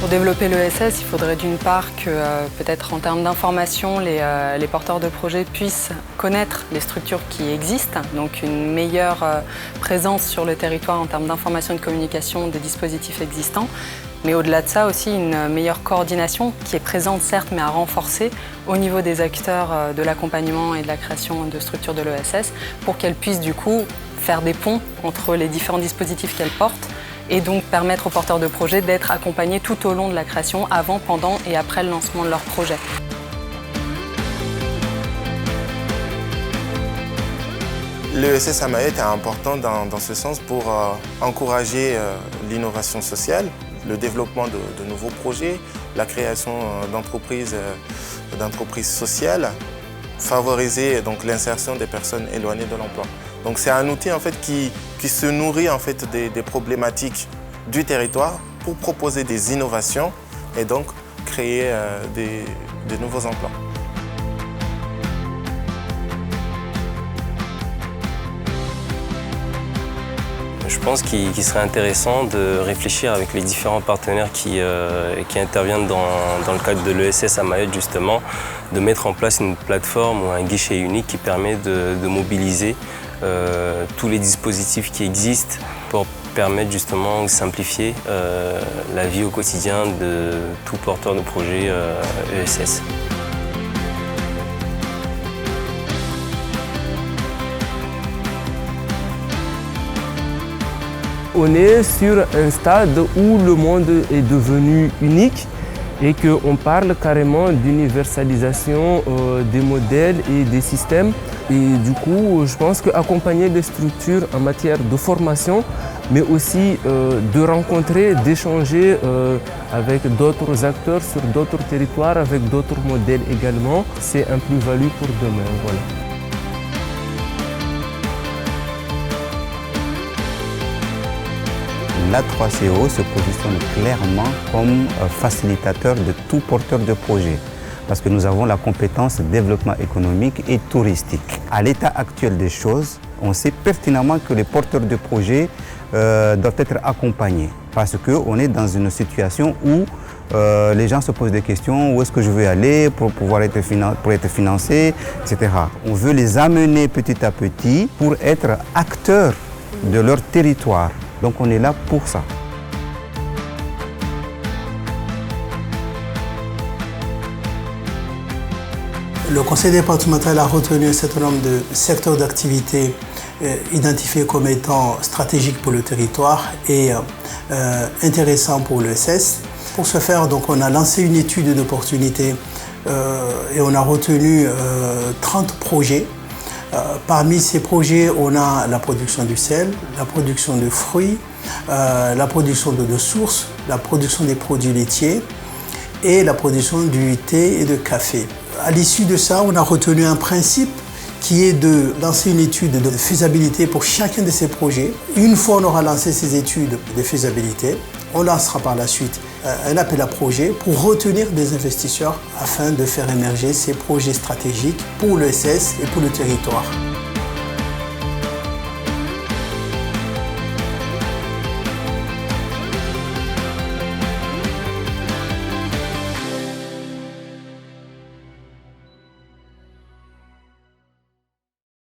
Pour développer l'ESS, il faudrait d'une part que, peut-être en termes d'information, les porteurs de projets puissent connaître les structures qui existent, donc une meilleure présence sur le territoire en termes d'information et de communication des dispositifs existants. Mais au-delà de ça aussi, une meilleure coordination qui est présente certes, mais à renforcer au niveau des acteurs de l'accompagnement et de la création de structures de l'ESS pour qu'elles puissent du coup faire des ponts entre les différents dispositifs qu'elles portent et donc permettre aux porteurs de projets d'être accompagnés tout au long de la création, avant, pendant et après le lancement de leur projet. L'ESS à Mayotte est important dans ce sens pour encourager l'innovation sociale, le développement de nouveaux projets, la création d'entreprises sociales, favoriser donc l'insertion des personnes éloignées de l'emploi. Donc c'est un outil en fait qui se nourrit en fait des problématiques du territoire pour proposer des innovations et donc créer de nouveaux emplois. Je pense qu'il serait intéressant de réfléchir avec les différents partenaires qui interviennent dans le cadre de l'ESS à Mayotte justement, de mettre en place une plateforme ou un guichet unique qui permet de mobiliser tous les dispositifs qui existent pour permettre justement de simplifier la vie au quotidien de tout porteur de projet ESS. On est sur un stade où le monde est devenu unique et qu'on parle carrément d'universalisation des modèles et des systèmes. Et du coup, je pense qu'accompagner les structures en matière de formation, mais aussi de rencontrer, d'échanger avec d'autres acteurs sur d'autres territoires, avec d'autres modèles également, c'est un plus-value pour demain. Voilà. L'A3CO se positionne clairement comme facilitateur de tout porteur de projet parce que nous avons la compétence développement économique et touristique. À l'état actuel des choses, on sait pertinemment que les porteurs de projets doivent être accompagnés parce qu'on est dans une situation où les gens se posent des questions, où est-ce que je veux aller pour pouvoir être financé, etc. On veut les amener petit à petit pour être acteurs de leur territoire. Donc on est là pour ça. Le conseil départemental a retenu un certain nombre de secteurs d'activité identifiés comme étant stratégiques pour le territoire et intéressants pour l'ESS. Pour ce faire, donc, on a lancé une étude d'opportunité et on a retenu 30 projets. Parmi ces projets, on a la production du sel, la production de fruits, la production d'eau de source, la production des produits laitiers et la production du thé et de café. À l'issue de ça, on a retenu un principe qui est de lancer une étude de faisabilité pour chacun de ces projets. Une fois on aura lancé ces études de faisabilité, on lancera par la suite un appel à projet pour retenir des investisseurs afin de faire émerger ces projets stratégiques pour l'ESS et pour le territoire.